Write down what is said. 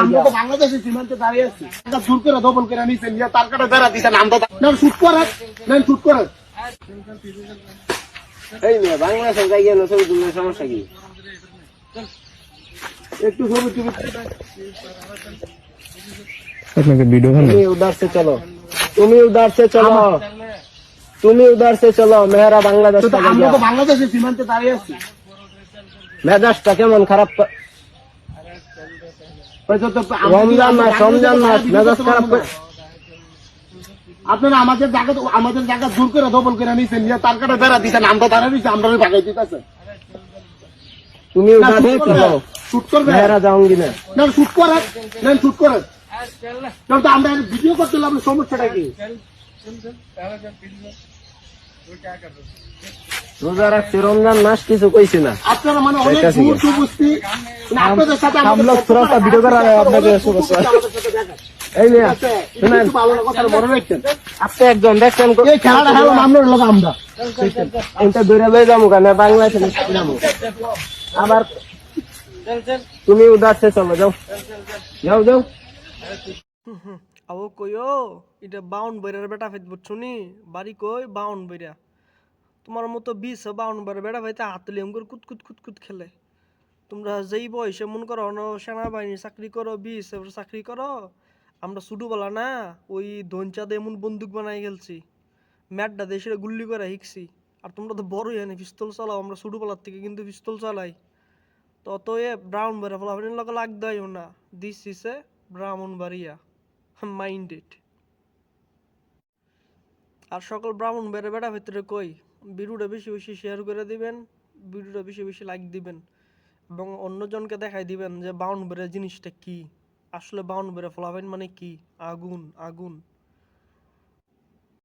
আমরা তো বাংলাদেশের সীমান্তে দাঁড়িয়ে আছি দূর করে দখল করে নিয়েছেন তার কাটা বেড়া দিচ্ছেন আমরা না শুট করে না শুট করে এই মেয়ে বাংলাদেশের যাই গেল ছবি তুললে সমস্যা কি? একটু ছবি টবি আপনাকে ভিডিও বানাই তুমি उधर से चलो, তুমি उधर से चलो, তুমি उधर से चलो, मेरा बांग्लादेश का আমরা তো गया। বাংলাদেশের সীমান্তে দাঁড়িয়ে আছি মেজাজটা কেমন খারাপ? রমজান মাস মেজাজ খারাপ করে। আপনারা আমাদের জায়গা দূর করে দখল করে নিয়েছেন তার কাটা বেড়া দিচ্ছেন আমরা দাঁড়িয়ে দিচ্ছি আমরা ভাগাই দিতেছে তুমি उधर से चलो, শুট করবে मेरा जाऊंगी मैं। না শুট করে না শুট করে কারণ তো আমরা ভিডিও করতে লাগলে সমস্যাটা কি রোজা রাখছি, রমজান মাস কিছু কইছি না। আপনারা মানে অনেক দূর বুঝছি আপনাদের সাথে ভিডিও করা আপনাকে এই মেয়ে শুনেন ভালো কথা বড় রাখছেন আপনি একজন দেখছেন এই খেলাটা খেলো আমরা লোক আমরা এটা দূরে লয়ে যাবো কেন বাংলাদেশে যাবো আবার তুমি उधर से चलो, যাও যাও যাও। আও কইও এটা বাউন বইরার বেটা ফেত বুঝছুনি বাড়ি কই বাউন বইরা তোমার মতো 20 বাউন বইরা বেটা ভাইতে হাত লিয়ে করে কুতকুত কুতকুত খেলে তোমরা যেই বয়সে মন করো সেনাবাহিনী চাকরি করো 20 এবার চাকরি করো আমরা ছোটবেলা না ওই ধনচাঁদে এমন বন্দুক বানাই গেলছি ম্যাটটা দেশে গুল্লি করে শিখছি আর তোমরা তো বড়ই জানি পিস্তল চালাও আমরা ছোটবেলার থেকে কিন্তু পিস্তল চালাই তত এ ব্রাউন বইরা ফলাফলের লগে লাগ দাইও না this is a Brahmanbaria minded আর সকল ব্রাহ্মণ বেড়ে বেড়া ভিতরে কই ভিডিওটা বেশি বেশি শেয়ার করে দিবেন ভিডিওটা বেশি বেশি লাইক দিবেন এবং অন্যজনকে দেখাই দিবেন যে বাউন বেড়ে জিনিসটা কি আসলে বাউন বেড়ে ফলাফেন মানে কি আগুন আগুন